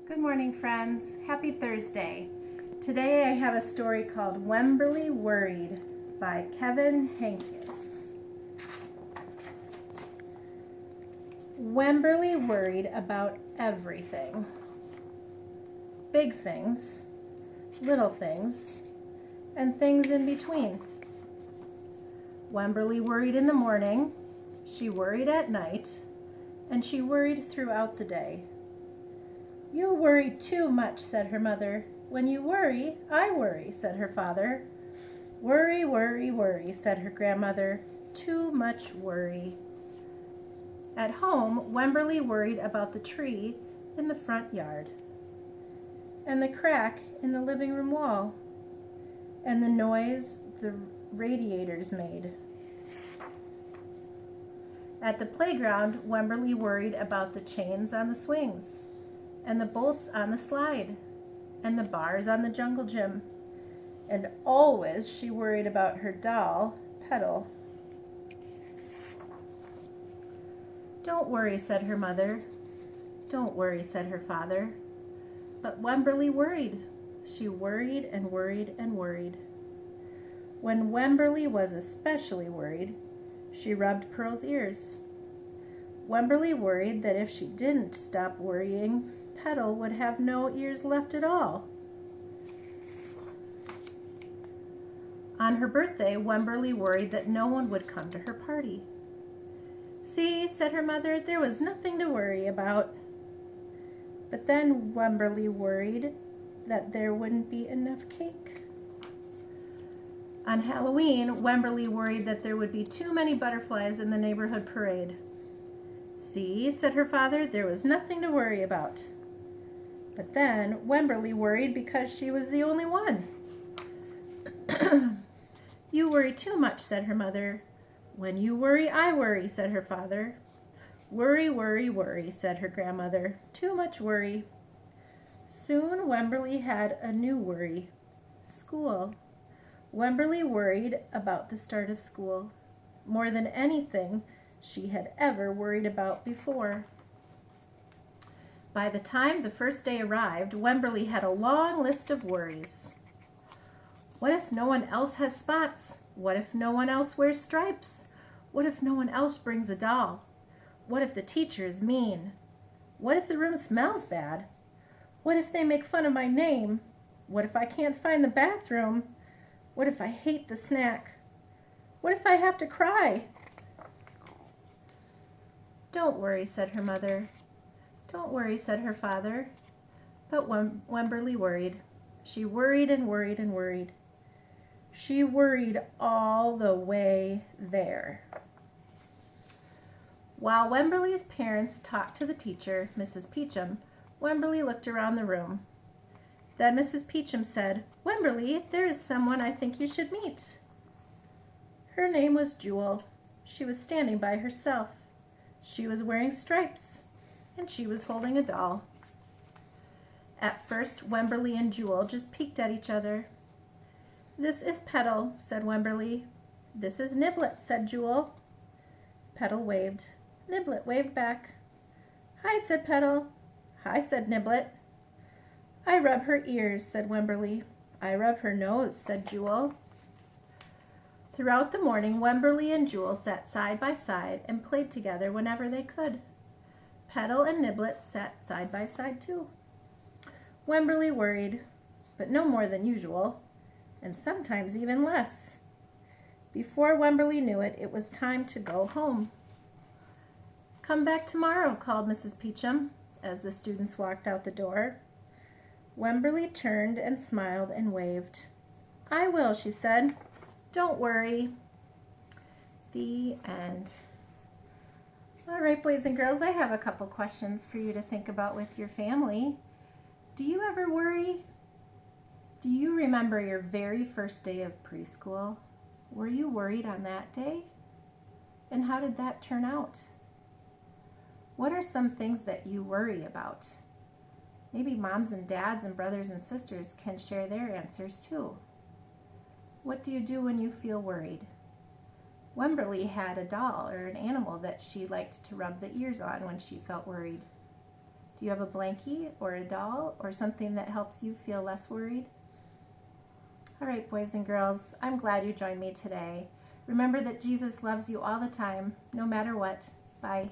Good morning, friends. Happy Thursday. Today I have a story called Wemberly Worried by Henkes. Wemberly worried about everything. Big things, little things, and things in between. Wemberly worried in the morning, she worried at night, and she worried throughout the day. "You worry too much," said her mother. "When you worry, I worry," said her father. "Worry, worry, worry," said her grandmother. "Too much worry." At home, Wemberly worried about the tree in the front yard, and the crack in the living room wall, and the noise the radiators made. At the playground, Wemberly worried about the chains on the swings, and the bolts on the slide, and the bars on the jungle gym. And always she worried about her doll, Petal. "Don't worry," said her mother. "Don't worry," said her father. But Wemberly worried. She worried and worried and worried. When Wemberly was especially worried, she rubbed Pearl's ears. Wemberly worried that if she didn't stop worrying, Petal would have no ears left at all. On her birthday, Wemberly worried that no one would come to her party. "See," said her mother, "there was nothing to worry about." But then Wemberly worried that there wouldn't be enough cake. On Halloween, Wemberly worried that there would be too many butterflies in the neighborhood parade. "See," said her father, "there was nothing to worry about." But then Wemberly worried because she was the only one. "You worry too much," said her mother. "When you worry, I worry," said her father. "Worry, worry, worry," said her grandmother. "Too much worry." Soon Wemberly had a new worry: school. Wemberly worried about the start of school more than anything she had ever worried about before. By the time the first day arrived, Wemberly had a long list of worries. What if no one else has spots? What if no one else wears stripes? What if no one else brings a doll? What if the teacher is mean? What if the room smells bad? What if they make fun of my name? What if I can't find the bathroom? What if I hate the snack? What if I have to cry? "Don't worry," said her mother. "Don't worry," said her father. But Wemberly worried. She worried and worried and worried. She worried all the way there. While Wemberly's parents talked to the teacher, Mrs. Peachum, Wemberly looked around the room. Then Mrs. Peachum said, "Wemberly, there is someone I think you should meet." Her name was Jewel. She was standing by herself. She was wearing stripes, and she was holding a doll. At first, Wemberly and Jewel just peeked at each other. "This is Petal," said Wemberly. "This is Niblet," said Jewel. Petal waved. Niblet waved back. "Hi," said Petal. "Hi," said Niblet. "I rub her ears," said Wemberly. "I rub her nose," said Jewel. Throughout the morning, Wemberly and Jewel sat side by side and played together whenever they could. Petal and Niblet sat side by side too. Wemberly worried, but no more than usual, and sometimes even less. Before Wemberly knew it, it was time to go home. "Come back tomorrow," called Mrs. Peachum as the students walked out the door. Wemberly turned and smiled and waved. "I will," she said. "Don't worry." The end. All right, boys and girls, I have a couple questions for you to think about with your family. Do you ever worry? Do you remember your very first day of preschool? Were you worried on that day? And how did that turn out? What are some things that you worry about? Maybe moms and dads and brothers and sisters can share their answers too. What do you do when you feel worried? Wemberly had a doll or an animal that she liked to rub the ears on when she felt worried. Do you have a blankie or a doll or something that helps you feel less worried? All right, boys and girls, I'm glad you joined me today. Remember that Jesus loves you all the time, no matter what. Bye.